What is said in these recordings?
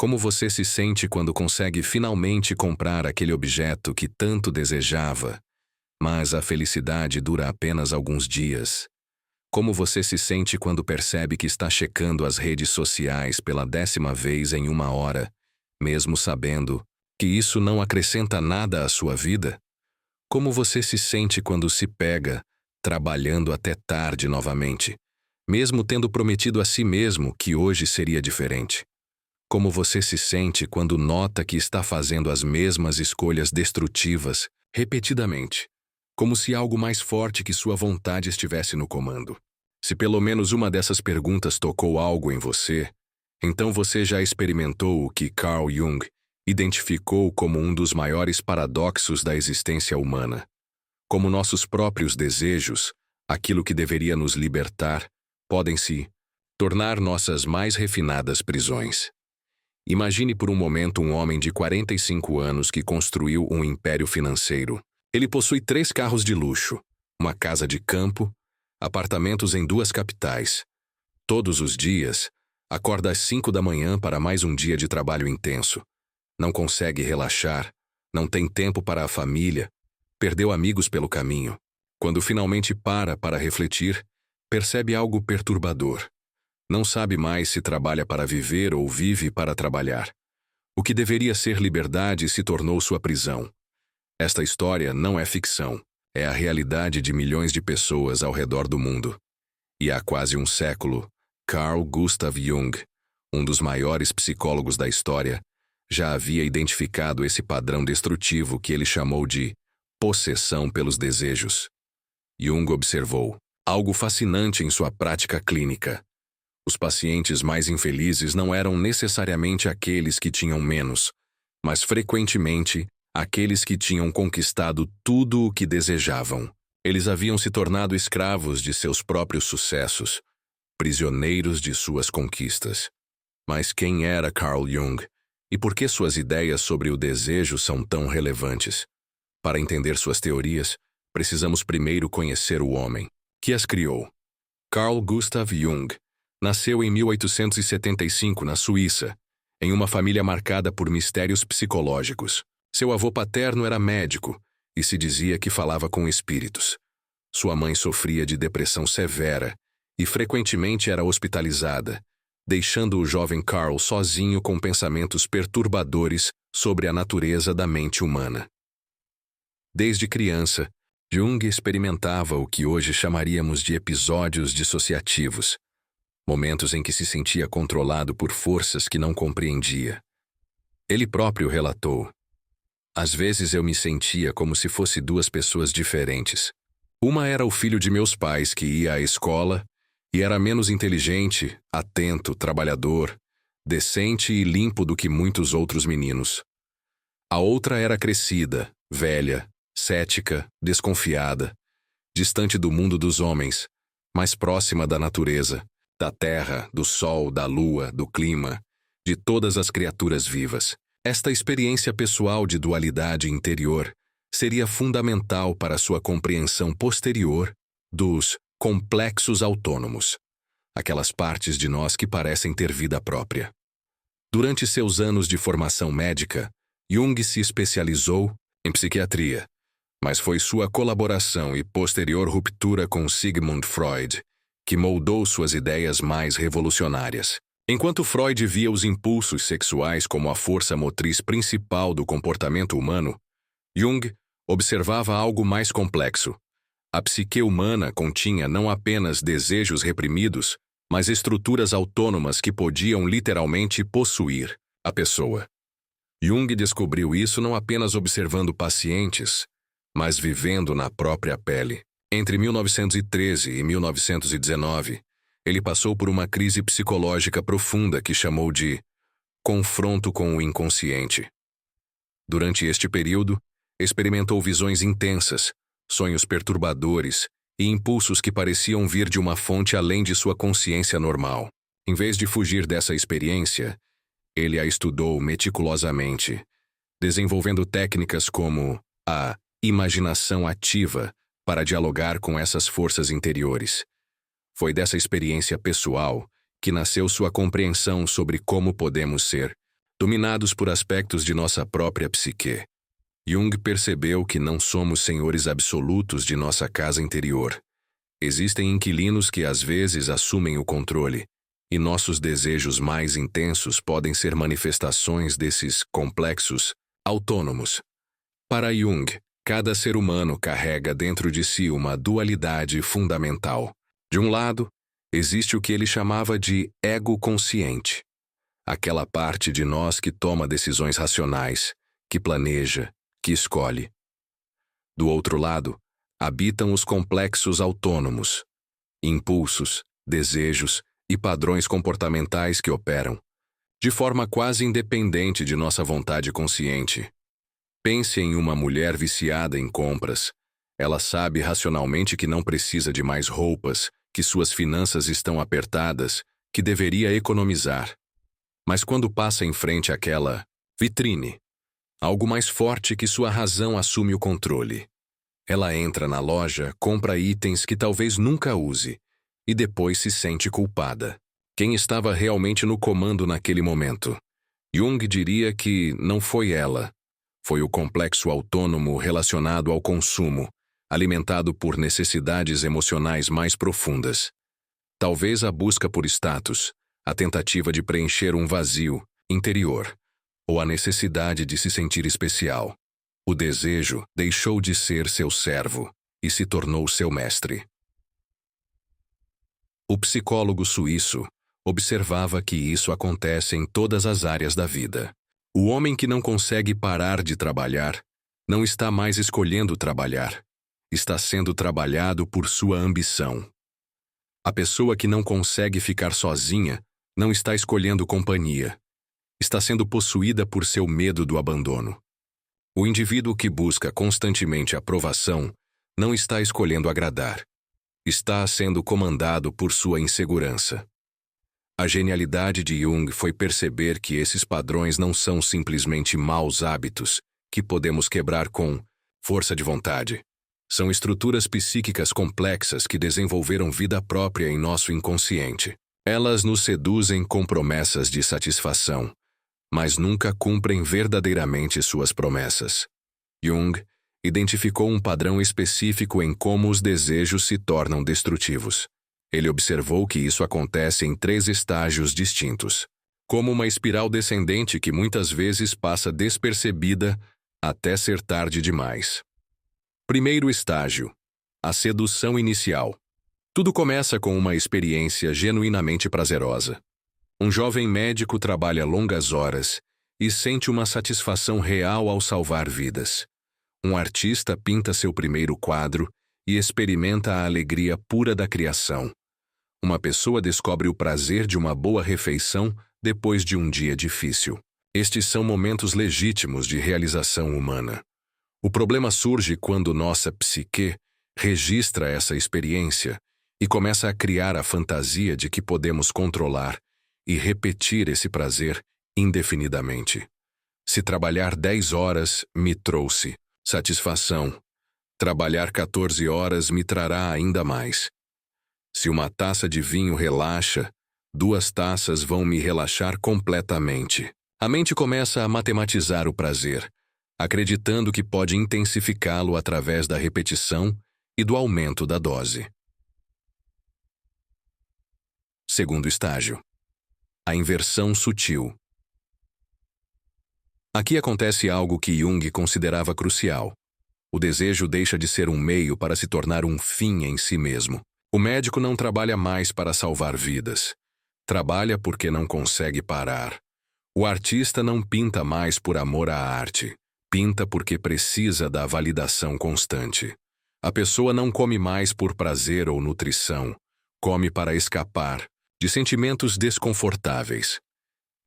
Como você se sente quando consegue finalmente comprar aquele objeto que tanto desejava, mas a felicidade dura apenas alguns dias? Como você se sente quando percebe que está checando as redes sociais pela 10ª vez em uma hora, mesmo sabendo que isso não acrescenta nada à sua vida? Como você se sente quando se pega trabalhando até tarde novamente, mesmo tendo prometido a si mesmo que hoje seria diferente? Como você se sente quando nota que está fazendo as mesmas escolhas destrutivas repetidamente, como se algo mais forte que sua vontade estivesse no comando? Se pelo menos uma dessas perguntas tocou algo em você, então você já experimentou o que Carl Jung identificou como um dos maiores paradoxos da existência humana. Como nossos próprios desejos, aquilo que deveria nos libertar, podem se tornar nossas mais refinadas prisões. Imagine por um momento um homem de 45 anos que construiu um império financeiro. Ele possui 3 carros de luxo, uma casa de campo, apartamentos em 2 capitais. Todos os dias, acorda às 5 da manhã para mais um dia de trabalho intenso. Não consegue relaxar, não tem tempo para a família, perdeu amigos pelo caminho. Quando finalmente para refletir, percebe algo perturbador. Não sabe mais se trabalha para viver ou vive para trabalhar. O que deveria ser liberdade se tornou sua prisão. Esta história não é ficção, é a realidade de milhões de pessoas ao redor do mundo. E há quase um século, Carl Gustav Jung, um dos maiores psicólogos da história, já havia identificado esse padrão destrutivo que ele chamou de possessão pelos desejos. Jung observou algo fascinante em sua prática clínica. Os pacientes mais infelizes não eram necessariamente aqueles que tinham menos, mas frequentemente aqueles que tinham conquistado tudo o que desejavam. Eles haviam se tornado escravos de seus próprios sucessos, prisioneiros de suas conquistas. Mas quem era Carl Jung? E por que suas ideias sobre o desejo são tão relevantes? Para entender suas teorias, precisamos primeiro conhecer o homem que as criou. Carl Gustav Jung nasceu em 1875 na Suíça, em uma família marcada por mistérios psicológicos. Seu avô paterno era médico e se dizia que falava com espíritos. Sua mãe sofria de depressão severa e frequentemente era hospitalizada, deixando o jovem Carl sozinho com pensamentos perturbadores sobre a natureza da mente humana. Desde criança, Jung experimentava o que hoje chamaríamos de episódios dissociativos, momentos em que se sentia controlado por forças que não compreendia. Ele próprio relatou: "Às vezes eu me sentia como se fosse 2 pessoas diferentes. Uma era o filho de meus pais que ia à escola e era menos inteligente, atento, trabalhador, decente e limpo do que muitos outros meninos. A outra era crescida, velha, cética, desconfiada, distante do mundo dos homens, mais próxima da natureza, da terra, do sol, da lua, do clima, de todas as criaturas vivas. Esta experiência pessoal de dualidade interior seria fundamental para sua compreensão posterior dos complexos autônomos, aquelas partes de nós que parecem ter vida própria." Durante seus anos de formação médica, Jung se especializou em psiquiatria, mas foi sua colaboração e posterior ruptura com Sigmund Freud que moldou suas ideias mais revolucionárias. Enquanto Freud via os impulsos sexuais como a força motriz principal do comportamento humano, Jung observava algo mais complexo. A psique humana continha não apenas desejos reprimidos, mas estruturas autônomas que podiam literalmente possuir a pessoa. Jung descobriu isso não apenas observando pacientes, mas vivendo na própria pele. Entre 1913 e 1919, ele passou por uma crise psicológica profunda que chamou de confronto com o inconsciente. Durante este período, experimentou visões intensas, sonhos perturbadores e impulsos que pareciam vir de uma fonte além de sua consciência normal. Em vez de fugir dessa experiência, ele a estudou meticulosamente, desenvolvendo técnicas como a imaginação ativa para dialogar com essas forças interiores. Foi dessa experiência pessoal que nasceu sua compreensão sobre como podemos ser dominados por aspectos de nossa própria psique. Jung percebeu que não somos senhores absolutos de nossa casa interior. Existem inquilinos que às vezes assumem o controle, e nossos desejos mais intensos podem ser manifestações desses complexos autônomos. Para Jung, cada ser humano carrega dentro de si uma dualidade fundamental. De um lado, existe o que ele chamava de ego consciente, aquela parte de nós que toma decisões racionais, que planeja, que escolhe. Do outro lado, habitam os complexos autônomos, impulsos, desejos e padrões comportamentais que operam, de forma quase independente de nossa vontade consciente. Pense em uma mulher viciada em compras. Ela sabe racionalmente que não precisa de mais roupas, que suas finanças estão apertadas, que deveria economizar. Mas quando passa em frente àquela vitrine, algo mais forte que sua razão assume o controle. Ela entra na loja, compra itens que talvez nunca use, e depois se sente culpada. Quem estava realmente no comando naquele momento? Jung diria que não foi ela. Foi o complexo autônomo relacionado ao consumo, alimentado por necessidades emocionais mais profundas. Talvez a busca por status, a tentativa de preencher um vazio interior, ou a necessidade de se sentir especial. O desejo deixou de ser seu servo e se tornou seu mestre. O psicólogo suíço observava que isso acontece em todas as áreas da vida. O homem que não consegue parar de trabalhar não está mais escolhendo trabalhar, está sendo trabalhado por sua ambição. A pessoa que não consegue ficar sozinha não está escolhendo companhia, está sendo possuída por seu medo do abandono. O indivíduo que busca constantemente aprovação não está escolhendo agradar, está sendo comandado por sua insegurança. A genialidade de Jung foi perceber que esses padrões não são simplesmente maus hábitos que podemos quebrar com força de vontade. São estruturas psíquicas complexas que desenvolveram vida própria em nosso inconsciente. Elas nos seduzem com promessas de satisfação, mas nunca cumprem verdadeiramente suas promessas. Jung identificou um padrão específico em como os desejos se tornam destrutivos. Ele observou que isso acontece em 3 estágios distintos, como uma espiral descendente que muitas vezes passa despercebida até ser tarde demais. Primeiro estágio: a sedução inicial. Tudo começa com uma experiência genuinamente prazerosa. Um jovem médico trabalha longas horas e sente uma satisfação real ao salvar vidas. Um artista pinta seu primeiro quadro e experimenta a alegria pura da criação. Uma pessoa descobre o prazer de uma boa refeição depois de um dia difícil. Estes são momentos legítimos de realização humana. O problema surge quando nossa psique registra essa experiência e começa a criar a fantasia de que podemos controlar e repetir esse prazer indefinidamente. Se trabalhar 10 horas me trouxe satisfação, trabalhar 14 horas me trará ainda mais. Se uma taça de vinho relaxa, 2 taças vão me relaxar completamente. A mente começa a matematizar o prazer, acreditando que pode intensificá-lo através da repetição e do aumento da dose. Segundo estágio: a inversão sutil. Aqui acontece algo que Jung considerava crucial. O desejo deixa de ser um meio para se tornar um fim em si mesmo. O médico não trabalha mais para salvar vidas. Trabalha porque não consegue parar. O artista não pinta mais por amor à arte. Pinta porque precisa da validação constante. A pessoa não come mais por prazer ou nutrição. Come para escapar de sentimentos desconfortáveis.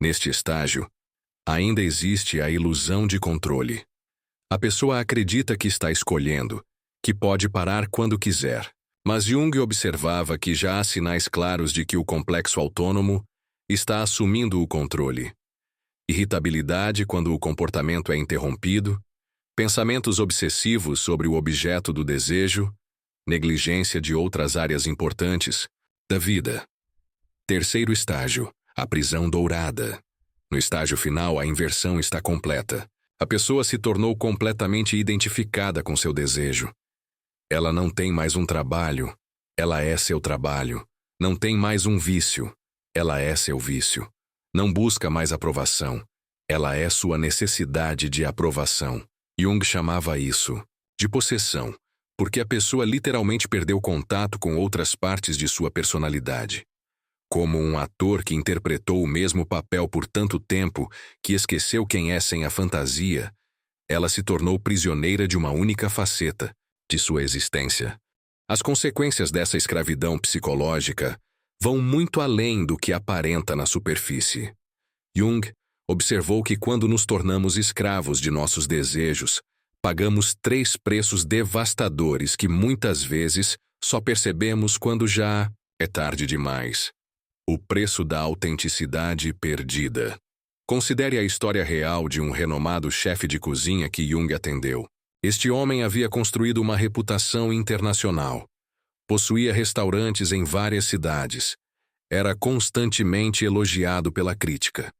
Neste estágio, ainda existe a ilusão de controle. A pessoa acredita que está escolhendo, que pode parar quando quiser. Mas Jung observava que já há sinais claros de que o complexo autônomo está assumindo o controle. Irritabilidade quando o comportamento é interrompido, pensamentos obsessivos sobre o objeto do desejo, negligência de outras áreas importantes da vida. Terceiro estágio: a prisão dourada. No estágio final, a inversão está completa. A pessoa se tornou completamente identificada com seu desejo. Ela não tem mais um trabalho, ela é seu trabalho. Não tem mais um vício, ela é seu vício. Não busca mais aprovação, ela é sua necessidade de aprovação. Jung chamava isso de possessão, porque a pessoa literalmente perdeu contato com outras partes de sua personalidade. Como um ator que interpretou o mesmo papel por tanto tempo que esqueceu quem é sem a fantasia, ela se tornou prisioneira de uma única faceta de sua existência. As consequências dessa escravidão psicológica vão muito além do que aparenta na superfície. Jung observou que quando nos tornamos escravos de nossos desejos, pagamos 3 preços devastadores que muitas vezes só percebemos quando já é tarde demais. O preço da autenticidade perdida. Considere a história real de um renomado chefe de cozinha que Jung atendeu. Este homem havia construído uma reputação internacional. Possuía restaurantes em várias cidades. Era constantemente elogiado pela crítica.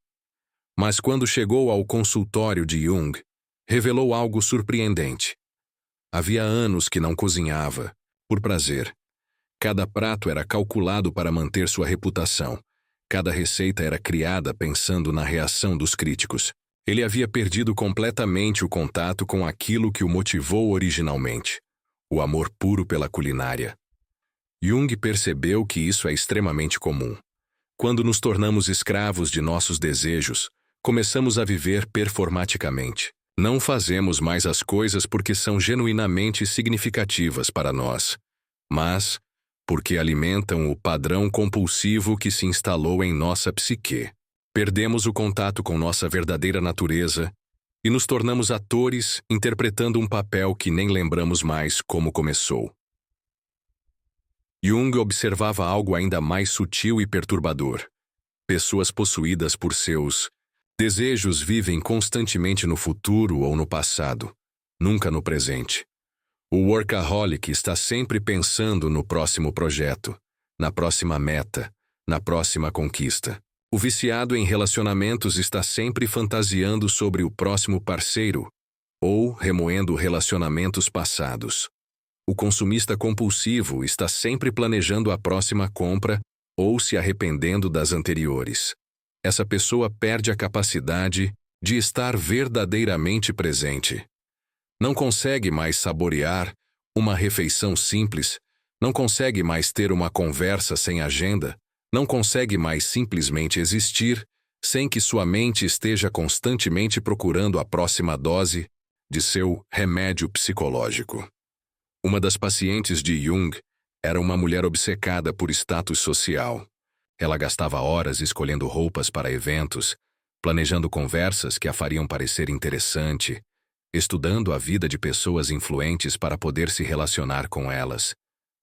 Mas quando chegou ao consultório de Jung, revelou algo surpreendente. Havia anos que não cozinhava, por prazer. Cada prato era calculado para manter sua reputação. Cada receita era criada pensando na reação dos críticos. Ele havia perdido completamente o contato com aquilo que o motivou originalmente, o amor puro pela culinária. Jung percebeu que isso é extremamente comum. Quando nos tornamos escravos de nossos desejos, começamos a viver performaticamente. Não fazemos mais as coisas porque são genuinamente significativas para nós, mas porque alimentam o padrão compulsivo que se instalou em nossa psique. Perdemos o contato com nossa verdadeira natureza e nos tornamos atores interpretando um papel que nem lembramos mais como começou. Jung observava algo ainda mais sutil e perturbador. Pessoas possuídas por seus desejos vivem constantemente no futuro ou no passado, nunca no presente. O workaholic está sempre pensando no próximo projeto, na próxima meta, na próxima conquista. O viciado em relacionamentos está sempre fantasiando sobre o próximo parceiro ou remoendo relacionamentos passados. O consumista compulsivo está sempre planejando a próxima compra ou se arrependendo das anteriores. Essa pessoa perde a capacidade de estar verdadeiramente presente. Não consegue mais saborear uma refeição simples, não consegue mais ter uma conversa sem agenda, não consegue mais simplesmente existir sem que sua mente esteja constantemente procurando a próxima dose de seu remédio psicológico. Uma das pacientes de Jung era uma mulher obcecada por status social. Ela gastava horas escolhendo roupas para eventos, planejando conversas que a fariam parecer interessante, estudando a vida de pessoas influentes para poder se relacionar com elas.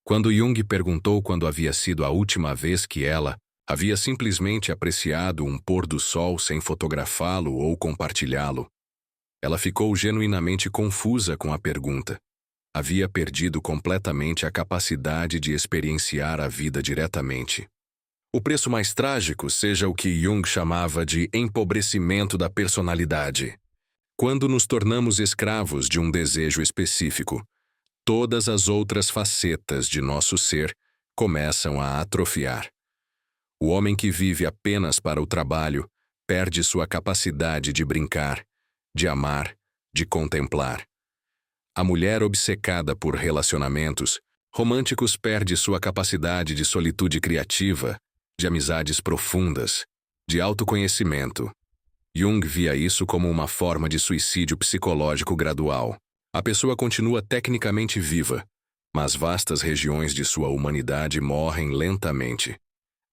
Quando Jung perguntou quando havia sido a última vez que ela havia simplesmente apreciado um pôr do sol sem fotografá-lo ou compartilhá-lo, ela ficou genuinamente confusa com a pergunta. Havia perdido completamente a capacidade de experienciar a vida diretamente. O preço mais trágico seja o que Jung chamava de empobrecimento da personalidade. Quando nos tornamos escravos de um desejo específico, todas as outras facetas de nosso ser começam a atrofiar. O homem que vive apenas para o trabalho perde sua capacidade de brincar, de amar, de contemplar. A mulher obcecada por relacionamentos românticos perde sua capacidade de solitude criativa, de amizades profundas, de autoconhecimento. Jung via isso como uma forma de suicídio psicológico gradual. A pessoa continua tecnicamente viva, mas vastas regiões de sua humanidade morrem lentamente.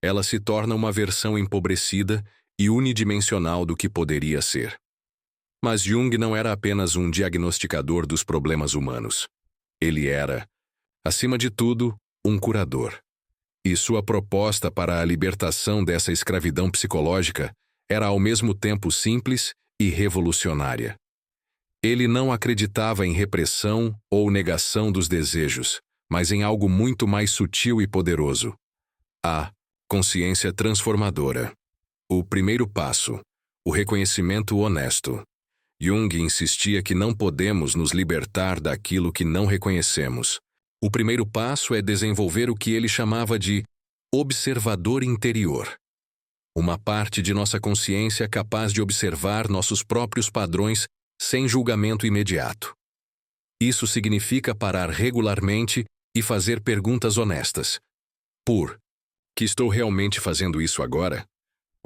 Ela se torna uma versão empobrecida e unidimensional do que poderia ser. Mas Jung não era apenas um diagnosticador dos problemas humanos. Ele era, acima de tudo, um curador. E sua proposta para a libertação dessa escravidão psicológica era ao mesmo tempo simples e revolucionária. Ele não acreditava em repressão ou negação dos desejos, mas em algo muito mais sutil e poderoso: a consciência transformadora. O primeiro passo, O reconhecimento honesto. Jung insistia que não podemos nos libertar daquilo que não reconhecemos. O primeiro passo é desenvolver o que ele chamava de observador interior. Uma parte de nossa consciência capaz de observar nossos próprios padrões sem julgamento imediato. Isso significa parar regularmente e fazer perguntas honestas. Que estou realmente fazendo isso agora?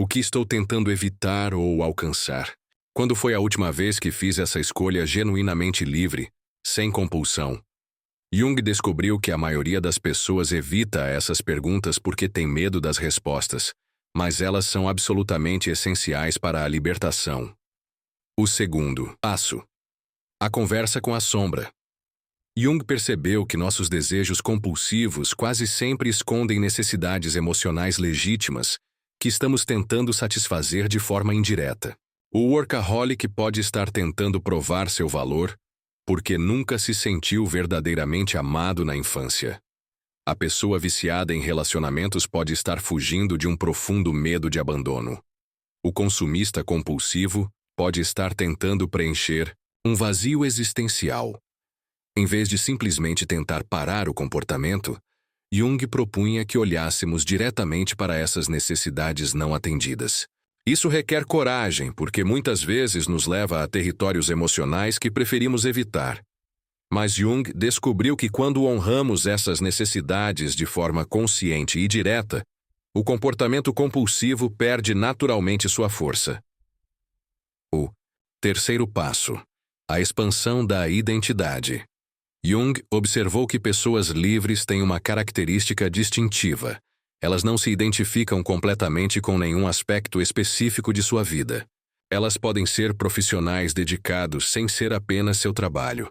O que estou tentando evitar ou alcançar? Quando foi a última vez que fiz essa escolha genuinamente livre, sem compulsão? Jung descobriu que a maioria das pessoas evita essas perguntas porque tem medo das respostas, mas elas são absolutamente essenciais para a libertação. O segundo passo. A conversa com a sombra. Jung percebeu que nossos desejos compulsivos quase sempre escondem necessidades emocionais legítimas que estamos tentando satisfazer de forma indireta. O workaholic pode estar tentando provar seu valor porque nunca se sentiu verdadeiramente amado na infância. A pessoa viciada em relacionamentos pode estar fugindo de um profundo medo de abandono. O consumista compulsivo pode estar tentando preencher um vazio existencial. Em vez de simplesmente tentar parar o comportamento, Jung propunha que olhássemos diretamente para essas necessidades não atendidas. Isso requer coragem, porque muitas vezes nos leva a territórios emocionais que preferimos evitar. Mas Jung descobriu que quando honramos essas necessidades de forma consciente e direta, o comportamento compulsivo perde naturalmente sua força. O terceiro passo. A expansão da identidade. Jung observou que pessoas livres têm uma característica distintiva. Elas não se identificam completamente com nenhum aspecto específico de sua vida. Elas podem ser profissionais dedicados sem ser apenas seu trabalho.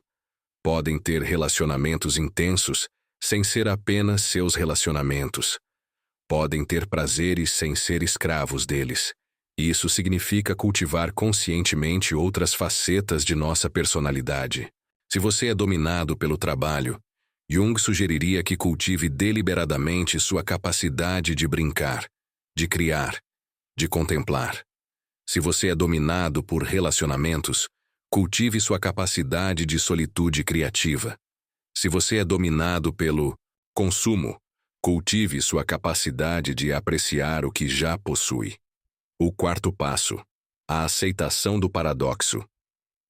Podem ter relacionamentos intensos sem ser apenas seus relacionamentos. Podem ter prazeres sem ser escravos deles. Isso significa cultivar conscientemente outras facetas de nossa personalidade. Se você é dominado pelo trabalho, Jung sugeriria que cultive deliberadamente sua capacidade de brincar, de criar, de contemplar. Se você é dominado por relacionamentos, cultive sua capacidade de solitude criativa. Se você é dominado pelo consumo, cultive sua capacidade de apreciar o que já possui. O quarto passo. A aceitação do paradoxo.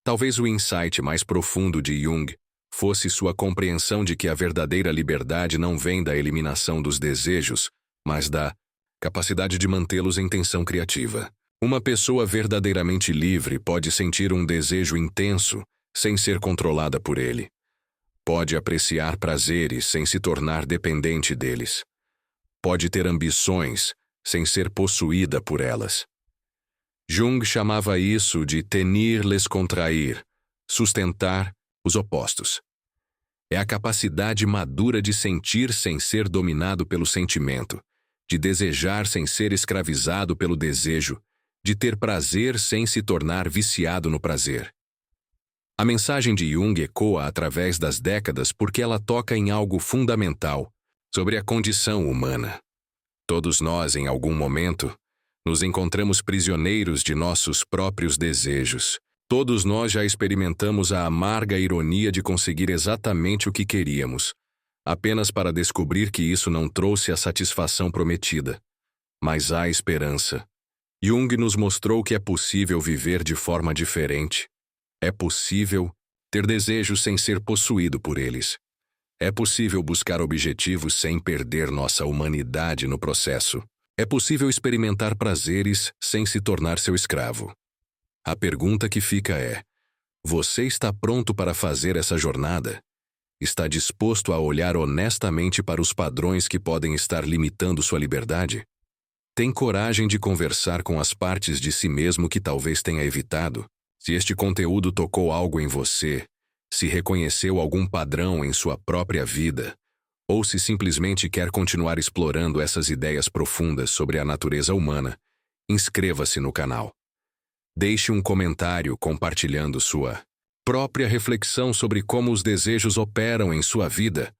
Talvez o insight mais profundo de Jung fosse sua compreensão de que a verdadeira liberdade não vem da eliminação dos desejos, mas da capacidade de mantê-los em tensão criativa. Uma pessoa verdadeiramente livre pode sentir um desejo intenso sem ser controlada por ele. Pode apreciar prazeres sem se tornar dependente deles. Pode ter ambições sem ser possuída por elas. Jung chamava isso de tenir les contrair, sustentar os opostos. É a capacidade madura de sentir sem ser dominado pelo sentimento, de desejar sem ser escravizado pelo desejo, de ter prazer sem se tornar viciado no prazer. A mensagem de Jung ecoa através das décadas porque ela toca em algo fundamental sobre a condição humana. Todos nós, em algum momento, nos encontramos prisioneiros de nossos próprios desejos. Todos nós já experimentamos a amarga ironia de conseguir exatamente o que queríamos, apenas para descobrir que isso não trouxe a satisfação prometida. Mas há esperança. Jung nos mostrou que é possível viver de forma diferente. É possível ter desejos sem ser possuído por eles. É possível buscar objetivos sem perder nossa humanidade no processo. É possível experimentar prazeres sem se tornar seu escravo. A pergunta que fica é: você está pronto para fazer essa jornada? Está disposto a olhar honestamente para os padrões que podem estar limitando sua liberdade? Tem coragem de conversar com as partes de si mesmo que talvez tenha evitado? Se este conteúdo tocou algo em você, se reconheceu algum padrão em sua própria vida, ou se simplesmente quer continuar explorando essas ideias profundas sobre a natureza humana, inscreva-se no canal. Deixe um comentário compartilhando sua própria reflexão sobre como os desejos operam em sua vida.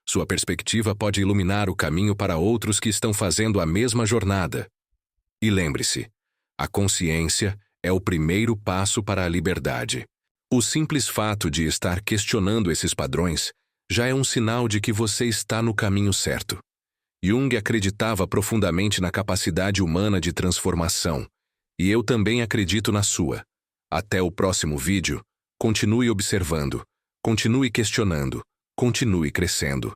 Sua perspectiva pode iluminar o caminho para outros que estão fazendo a mesma jornada. E lembre-se, A consciência é o primeiro passo para a liberdade. O simples fato de estar questionando esses padrões já é um sinal de que você está no caminho certo. Jung acreditava profundamente na capacidade humana de transformação, e eu também acredito na sua. Até o próximo vídeo, continue observando, continue questionando, continue crescendo.